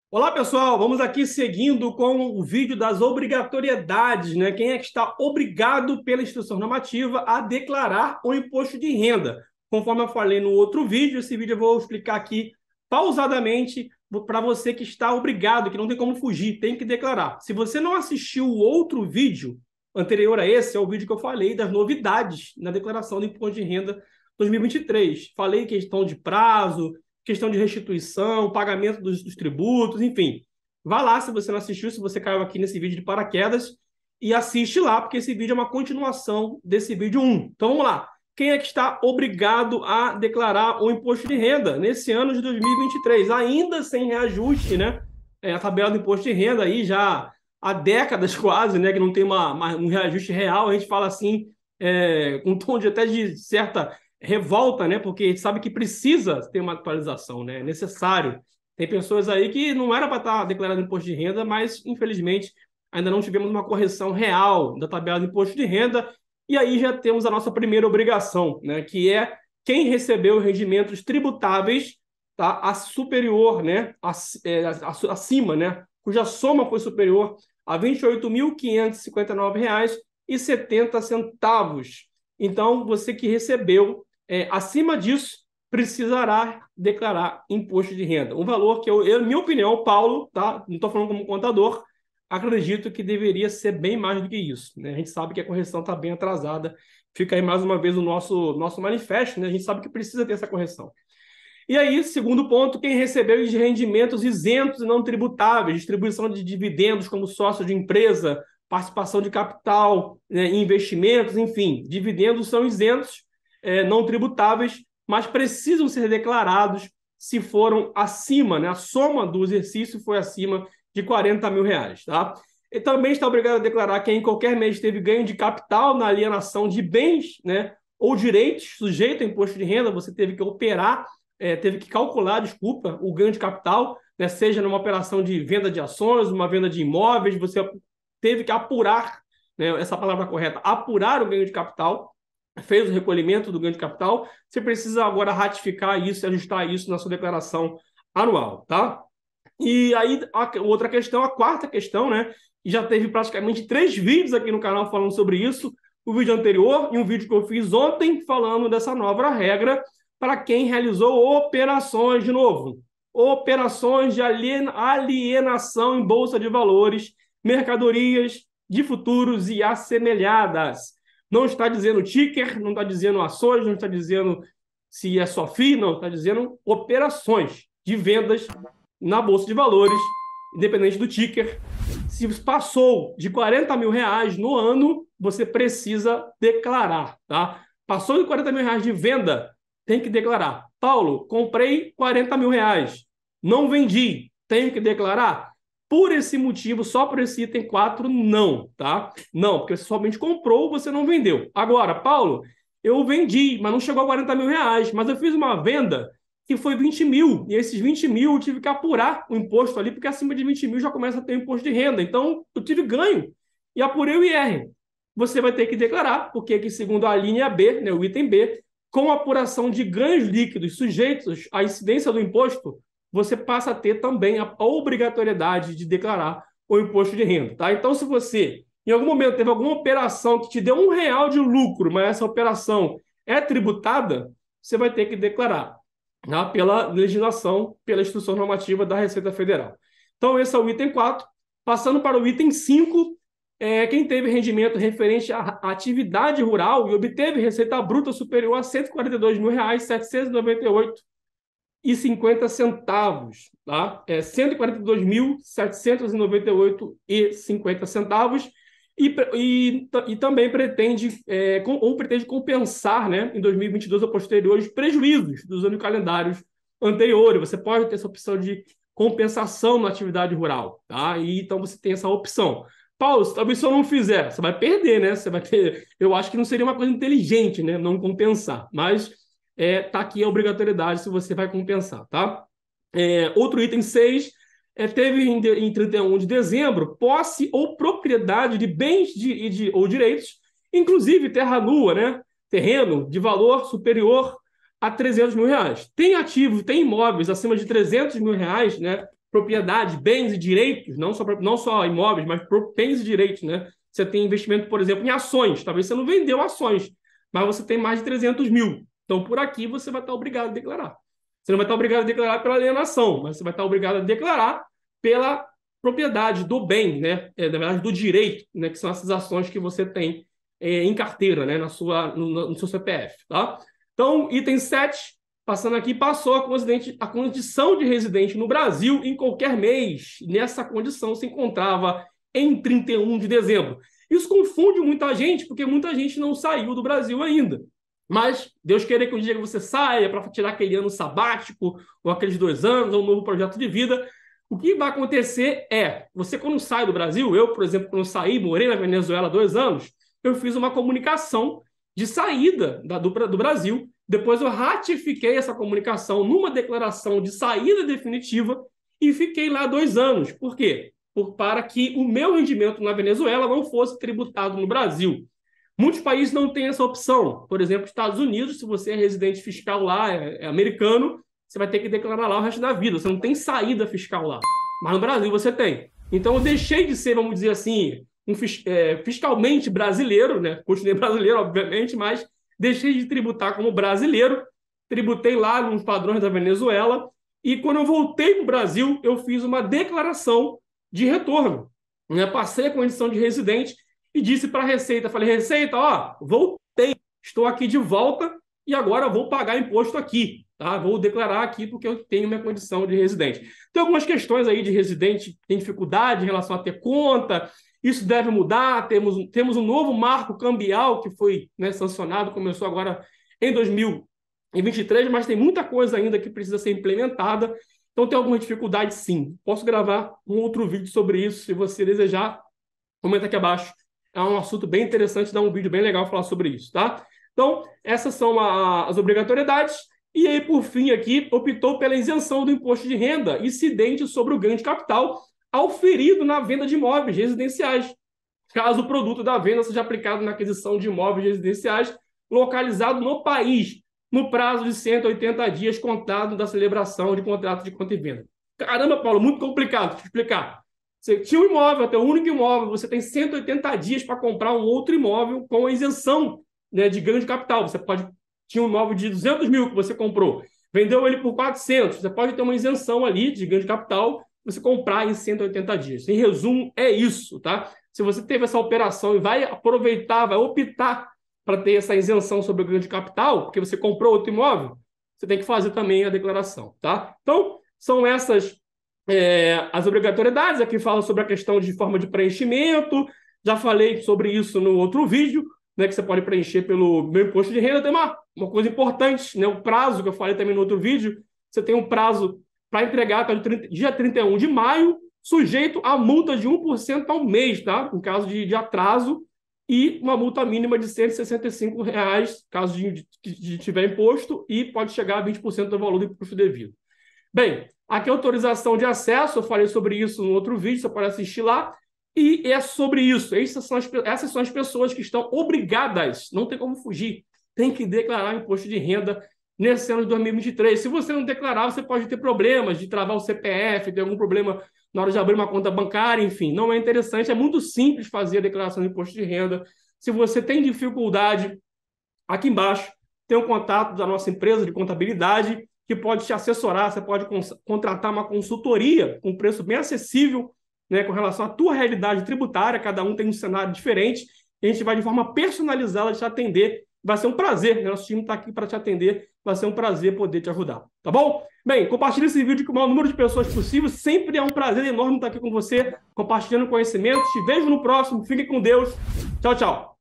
Olá, pessoal. Vamos aqui seguindo com o vídeo das obrigatoriedades, né? Quem é que está obrigado pela instituição normativa a declarar o imposto de renda? Conforme eu falei no outro vídeo, esse vídeo eu vou explicar aqui pausadamente para você que está obrigado, que não tem como fugir, tem que declarar. Se você não assistiu o outro vídeo anterior a esse, é o vídeo que eu falei das novidades na declaração do imposto de renda 2023. Falei questão de prazo, questão de restituição, pagamento dos tributos, enfim. Vá lá se você não assistiu, se você caiu aqui nesse vídeo de paraquedas, e assiste lá, porque esse vídeo é uma continuação desse vídeo 1. Então vamos lá. Quem é que está obrigado a declarar o imposto de renda nesse ano de 2023? Ainda sem reajuste, né? A tabela do imposto de renda aí já há décadas quase, né? Que não tem um reajuste real. A gente fala assim, com um tom até de certa revolta, né? Porque a gente sabe que precisa ter uma atualização, né? É necessário. Tem pessoas aí que não era para estar declarando imposto de renda, mas infelizmente ainda não tivemos uma correção real da tabela do imposto de renda. E aí já temos a nossa primeira obrigação, né? Que é quem recebeu rendimentos tributáveis, tá? A superior, né? Acima, né? Cuja soma foi superior a R$ 28.559,70. Então, você que recebeu acima disso, precisará declarar imposto de renda. Um valor que minha opinião, Paulo, tá? Não estou falando como contador, acredito que deveria ser bem mais do que isso, né? A gente sabe que a correção está bem atrasada. Fica aí mais uma vez o nosso manifesto, né? A gente sabe que precisa ter essa correção. E aí, segundo ponto, quem recebeu de rendimentos isentos e não tributáveis, distribuição de dividendos como sócio de empresa, participação de capital, né, investimentos, enfim, dividendos são isentos, não tributáveis, mas precisam ser declarados se foram acima, né? A soma do exercício foi acima de R$ 40.000, tá? E também está obrigado a declarar quem em qualquer mês teve ganho de capital na alienação de bens, né, ou direitos sujeito a imposto de renda. Você teve que operar, teve que calcular, desculpa, o ganho de capital, né, seja numa operação de venda de ações, uma venda de imóveis, você teve que apurar, né, essa palavra correta, apurar o ganho de capital, fez o recolhimento do ganho de capital, você precisa agora ratificar isso e ajustar isso na sua declaração anual, tá? E aí, a outra questão, a quarta questão, né? E já teve praticamente 3 vídeos aqui no canal falando sobre isso. O vídeo anterior e um vídeo que eu fiz ontem falando dessa nova regra para quem realizou operações, de novo, operações de alienação em bolsa de valores, mercadorias de futuros e assemelhadas. Não está dizendo ticker, não está dizendo ações, não está dizendo se é só FII, não, está dizendo operações de vendas na bolsa de valores, independente do ticker. Se passou de R$ 40.000 no ano, você precisa declarar, tá? Passou de R$ 40.000 de venda, tem que declarar. Paulo, comprei R$ 40.000, não vendi, tenho que declarar? Por esse motivo, só por esse item 4, não, tá? Não, porque você somente comprou, você não vendeu. Agora, Paulo, eu vendi, mas não chegou a R$ 40.000, mas eu fiz uma venda que foi 20 mil, e esses 20 mil eu tive que apurar o imposto ali, porque acima de 20 mil já começa a ter imposto de renda. Então, eu tive ganho e apurei o IR. Você vai ter que declarar, porque aqui, segundo a linha B, né, o item B, com apuração de ganhos líquidos sujeitos à incidência do imposto, você passa a ter também a obrigatoriedade de declarar o imposto de renda, tá? Então, se você, em algum momento, teve alguma operação que te deu R$ 1 de lucro, mas essa operação é tributada, você vai ter que declarar, tá? Pela legislação, pela instrução normativa da Receita Federal. Então, esse é o item 4. Passando para o item 5, quem teve rendimento referente à atividade rural e obteve receita bruta superior a R$ 142.798,50, tá? 142.798,50, e também pretende compensar, né, em 2022 ou posteriores, prejuízos dos anos calendários anteriores. Você pode ter essa opção de compensação na atividade rural, tá? E então você tem essa opção. Paulo, talvez se eu não fizer, você vai perder, né? Você vai ter. Eu acho que não seria uma coisa inteligente, né? Não compensar. Mas tá aqui a obrigatoriedade se você vai compensar, tá? Outro item 6, teve em 31 de dezembro posse ou propriedade de bens ou direitos, inclusive terra nua, né? Terreno de valor superior a R$ 300.000. Tem ativos, tem imóveis acima de R$ 300.000, né? propriedade, bens e direitos, não só imóveis, mas bens e direitos, né? Você tem investimento, por exemplo, em ações. Talvez você não vendeu ações, mas você tem mais de 300 mil. Então, por aqui, você vai estar obrigado a declarar. Você não vai estar obrigado a declarar pela alienação, mas você vai estar obrigado a declarar pela propriedade do bem, né? Na verdade, do direito, né? Que são essas ações que você tem em carteira, né? No seu CPF, tá? Então, item 7, passando aqui, passou a condição de residente no Brasil em qualquer mês. Nessa condição se encontrava em 31 de dezembro. Isso confunde muita gente, porque muita gente não saiu do Brasil ainda. Mas Deus queira que um dia você saia para tirar aquele ano sabático, ou aqueles 2 anos, ou um novo projeto de vida. O que vai acontecer é, você quando sai do Brasil, eu, por exemplo, quando saí, morei na Venezuela 2 anos, eu fiz uma comunicação de saída do Brasil. Depois eu ratifiquei essa comunicação numa declaração de saída definitiva e fiquei lá 2 anos. Por quê? Para que o meu rendimento na Venezuela não fosse tributado no Brasil. Muitos países não têm essa opção. Por exemplo, Estados Unidos, se você é residente fiscal lá, é americano, você vai ter que declarar lá o resto da vida. Você não tem saída fiscal lá. Mas no Brasil você tem. Então eu deixei de ser, vamos dizer assim, fiscalmente brasileiro, né? Continuei brasileiro, obviamente, mas deixei de tributar como brasileiro. Tributei lá nos padrões da Venezuela. E quando eu voltei para o Brasil, eu fiz uma declaração de retorno, né? Passei a condição de residente e disse para a Receita, falei, Receita, ó, voltei, estou aqui de volta e agora vou pagar imposto aqui, tá? Vou declarar aqui porque eu tenho minha condição de residente. Tem algumas questões aí de residente, tem dificuldade em relação a ter conta, isso deve mudar, temos um novo marco cambial que foi, né, sancionado, começou agora em 2023, mas tem muita coisa ainda que precisa ser implementada. Então, tem alguma dificuldade, sim. Posso gravar um outro vídeo sobre isso, se você desejar. Comenta aqui abaixo. É um assunto bem interessante, dá um vídeo bem legal falar sobre isso, tá? Então, essas são as obrigatoriedades. E aí, por fim, aqui, optou pela isenção do imposto de renda incidente sobre o ganho de capital auferido na venda de imóveis residenciais, caso o produto da venda seja aplicado na aquisição de imóveis residenciais localizado no país, no prazo de 180 dias contado da celebração de contrato de compra e venda. Caramba, Paulo, muito complicado de explicar. Você tinha um imóvel, teu único imóvel, você tem 180 dias para comprar um outro imóvel com a isenção, né, de ganho de capital. Você tinha um imóvel de 200 mil que você comprou, vendeu ele por 400, você pode ter uma isenção ali de ganho de capital, você comprar em 180 dias. Em resumo, é isso, tá? Se você teve essa operação e vai aproveitar, vai optar para ter essa isenção sobre o ganho de capital, porque você comprou outro imóvel, você tem que fazer também a declaração, tá? Então, são essas as obrigatoriedades. Aqui fala sobre a questão de forma de preenchimento, já falei sobre isso no outro vídeo, né, que você pode preencher pelo meu imposto de renda. Tem uma coisa importante, né, o prazo que eu falei também no outro vídeo, você tem um prazo para entregar até o dia 31 de maio, sujeito a multa de 1% ao mês, tá? Em caso de atraso, e uma multa mínima de R$ 165, caso de tiver imposto, e pode chegar a 20% do valor do imposto devido. Bem, aqui a autorização de acesso, eu falei sobre isso no outro vídeo, você pode assistir lá, e é sobre isso. Essas são as pessoas que estão obrigadas, não tem como fugir, tem que declarar imposto de renda nesse ano de 2023. Se você não declarar, você pode ter problemas de travar o CPF, ter algum problema na hora de abrir uma conta bancária, enfim, não é interessante, é muito simples fazer a declaração de imposto de renda. Se você tem dificuldade, aqui embaixo tem um contato da nossa empresa de contabilidade que pode te assessorar, você pode contratar uma consultoria com preço bem acessível, né, com relação à tua realidade tributária, cada um tem um cenário diferente, e a gente vai de forma personalizada te atender. Vai ser um prazer, né? Nosso time está aqui para te atender, vai ser um prazer poder te ajudar, tá bom? Bem, compartilhe esse vídeo com o maior número de pessoas possível, sempre é um prazer enorme estar aqui com você, compartilhando conhecimento. Te vejo no próximo, fique com Deus, tchau, tchau.